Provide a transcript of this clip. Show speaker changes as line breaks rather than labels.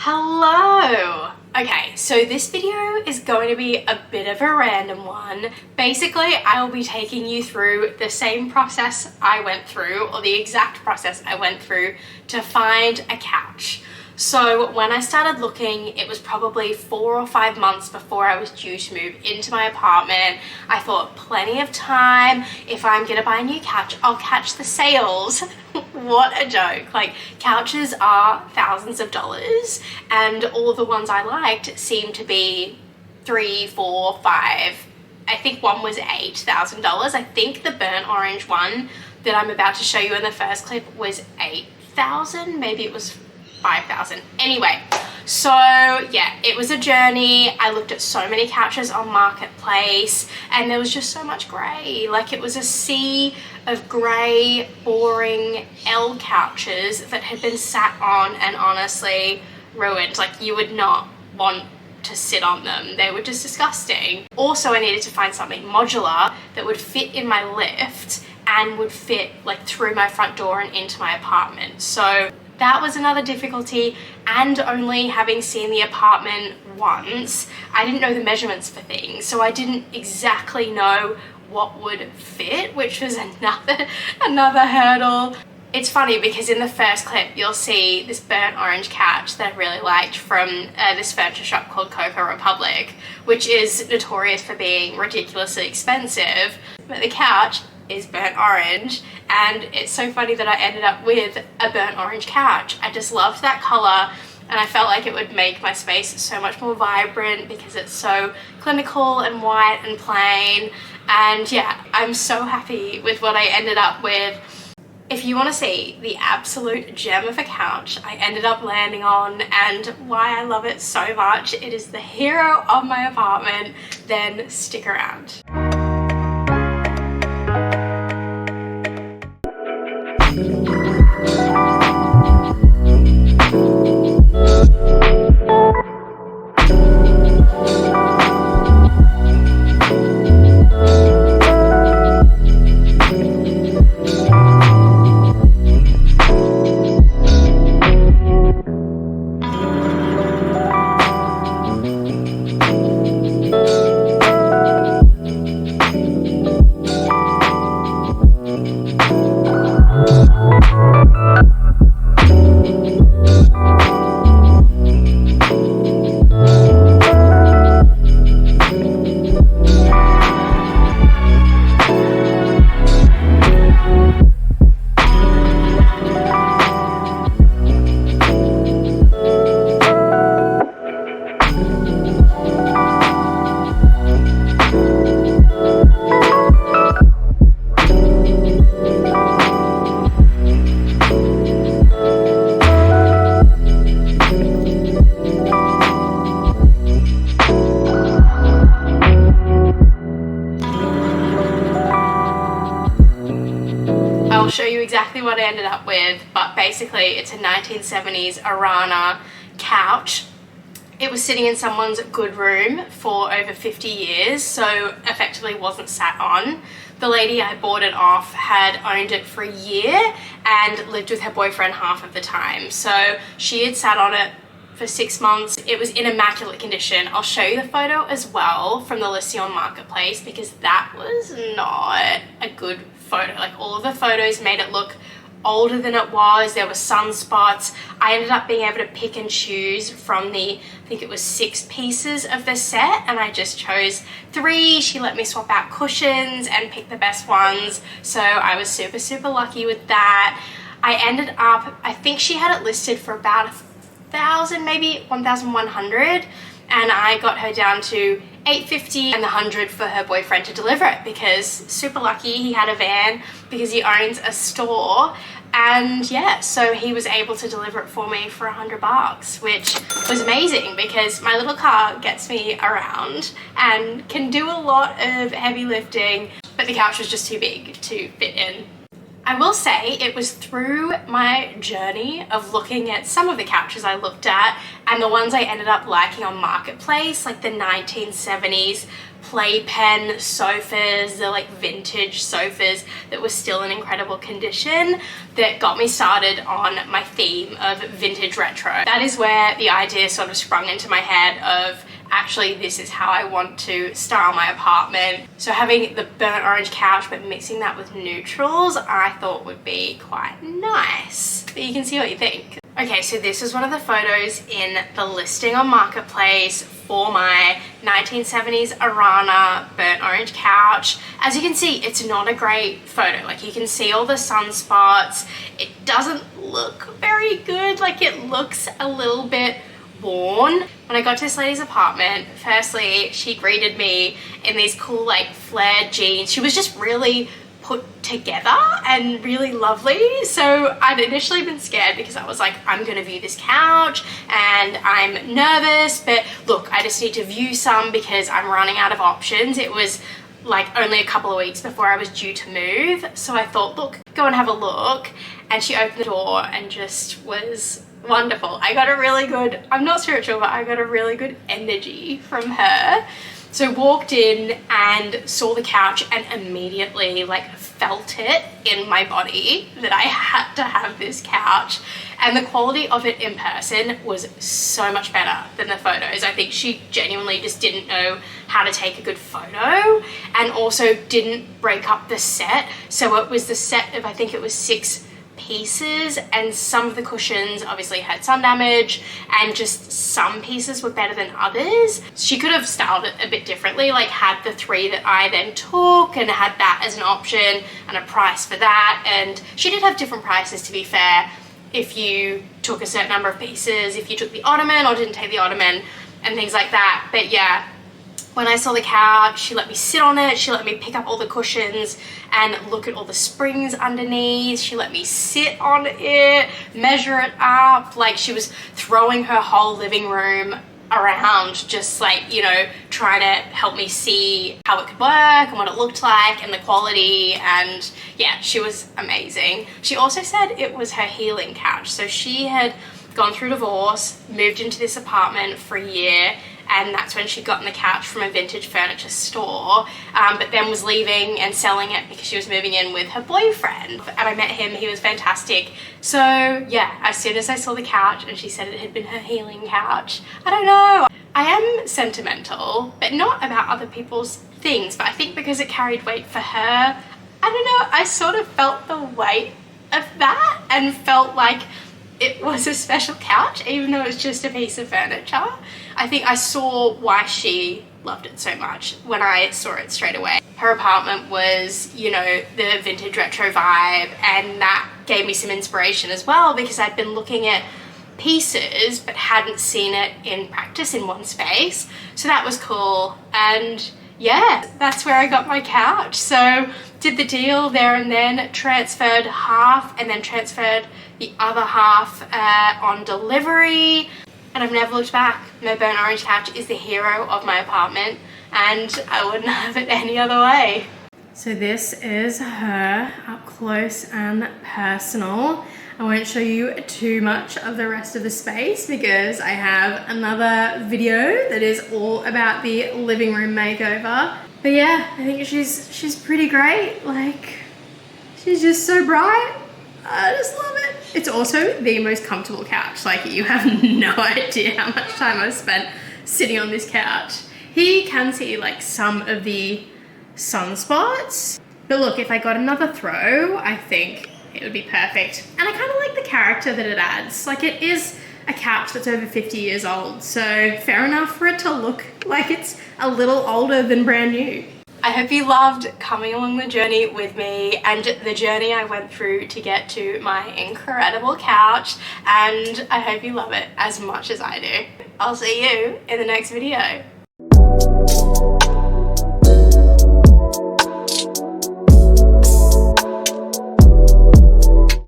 Hello! Okay, so this video is going to be a bit of a random one. Basically, I will be taking you through the same process I went through, or the exact process I went through to find a couch. So when I started looking, it was probably 4 or 5 months before I was due to move into my apartment. I thought, plenty of time. If I'm gonna buy a new couch, I'll catch the sales. What a joke. Like, couches are thousands of dollars, and all of the ones I liked seemed to be 3, 4, 5. I think one was $8,000. I think the burnt orange one that I'm about to show you in the first clip was 8,000. Maybe it was 5,000. Anyway, so yeah, it was a journey. I looked at so many couches on Marketplace, and there was just so much grey. Like, it was a sea of grey, boring L couches that had been sat on and honestly ruined. Like, you would not want to sit on them. They were just disgusting. Also, I needed to find something modular that would fit in my lift and would fit like through my front door and into my apartment. So that was another difficulty, and only having seen the apartment once, I didn't know the measurements for things, so I didn't exactly know what would fit, which was another hurdle. It's funny because in the first clip you'll see this burnt orange couch that I really liked from this furniture shop called Coco Republic, which is notorious for being ridiculously expensive, but the couch is burnt orange, and it's so funny that I ended up with a burnt orange couch. I just loved that color, and I felt like it would make my space so much more vibrant because it's so clinical and white and plain. And yeah, I'm so happy with what I ended up with. If you want to see the absolute gem of a couch I ended up landing on and why I love it so much, it is the hero of my apartment, then stick around. I'll show you exactly what I ended up with, but basically it's a 1970s Arana couch. It was sitting in someone's good room for over 50 years, so effectively wasn't sat on. The lady I bought it off had owned it for a year and lived with her boyfriend half of the time. So she had sat on it for 6 months. It was in immaculate condition. I'll show you the photo as well from the listing on Marketplace, because that was not a good photo. Like, all of the photos made it look older than it was. There were sunspots. I ended up being able to pick and choose from the, I think it was 6 pieces of the set, and I just chose 3. She let me swap out cushions and pick the best ones, so I was super lucky with that. I ended up, I think she had it listed for about 1,000, maybe 1,100, and I got her down to $850 and the $100 for her boyfriend to deliver it, because super lucky, he had a van because he owns a store. And yeah, so he was able to deliver it for me for $100, which was amazing because my little car gets me around and can do a lot of heavy lifting, but the couch was just too big to fit in. I will say it was through my journey of looking at some of the couches I looked at And the ones I ended up liking on Marketplace, like the 1970s playpen sofas, the like vintage sofas that were still in incredible condition, that got me started on my theme of vintage retro. That is where the idea sort of sprung into my head of, actually, this is how I want to style my apartment. So having the burnt orange couch but mixing that with neutrals, I thought would be quite nice. But you can see what you think. Okay, so this is one of the photos in the listing on Marketplace for my 1970s Arana burnt orange couch. As you can see, it's not a great photo. Like, you can see all the sunspots. It doesn't look very good. Like, it looks a little bit worn. When I got to this lady's apartment, firstly, she greeted me in these cool like flared jeans. She was just really put together and really lovely. So I'd initially been scared because I was like, I'm gonna view this couch and I'm nervous, but look, I just need to view some because I'm running out of options. It was like only a couple of weeks before I was due to move. So I thought, look, go and have a look. And she opened the door and just was wonderful. I got a really good, I'm not spiritual, but I got a really good energy from her. So walked in and saw the couch and immediately like felt it in my body that I had to have this couch. And the quality of it in person was so much better than the photos. I think she genuinely just didn't know how to take a good photo, and also didn't break up the set. So it was the set of, I think it was 6 pieces, and some of the cushions obviously had sun damage, and just some pieces were better than others. She could have styled it a bit differently, like had the 3 that I then took and had that as an option and a price for that. And she did have different prices, to be fair, if you took a certain number of pieces, if you took the ottoman or didn't take the ottoman and things like that. But yeah, when I saw the couch, she let me sit on it, she let me pick up all the cushions and look at all the springs underneath. She let me sit on it, measure it up. Like, she was throwing her whole living room around, just like, you know, trying to help me see how it could work and what it looked like and the quality. And yeah, she was amazing. She also said it was her healing couch. So she had gone through divorce, moved into this apartment for a year, and that's when she'd gotten the couch from a vintage furniture store, but then was leaving and selling it because she was moving in with her boyfriend. And I met him, he was fantastic. So yeah, as soon as I saw the couch and she said it had been her healing couch, I don't know. I am sentimental, but not about other people's things, but I think because it carried weight for her, I don't know, I sort of felt the weight of that and felt like it was a special couch, even though it's just a piece of furniture. I think I saw why she loved it so much when I saw it straight away. Her apartment was, you know, the vintage retro vibe, and that gave me some inspiration as well, because I'd been looking at pieces but hadn't seen it in practice in one space. So that was cool. And yeah, that's where I got my couch. So did the deal there and then, transferred half and then transferred the other half on delivery, and I've never looked back. My burnt orange couch is the hero of my apartment, and I wouldn't have it any other way. So this is her up close and personal. I won't show you too much of the rest of the space because I have another video that is all about the living room makeover. But yeah, I think she's pretty great. Like, she's just so bright. I just love it. It's also the most comfortable couch. Like, you have no idea how much time I've spent sitting on this couch. Here you can see like some of the sunspots. But look, if I got another throw, I think it would be perfect. And I kind of like the character that it adds. Like, it is a couch that's over 50 years old, so fair enough for it to look like it's a little older than brand new. I hope you loved coming along the journey with me and the journey I went through to get to my incredible couch, and I hope you love it as much as I do. I'll see you in the next video.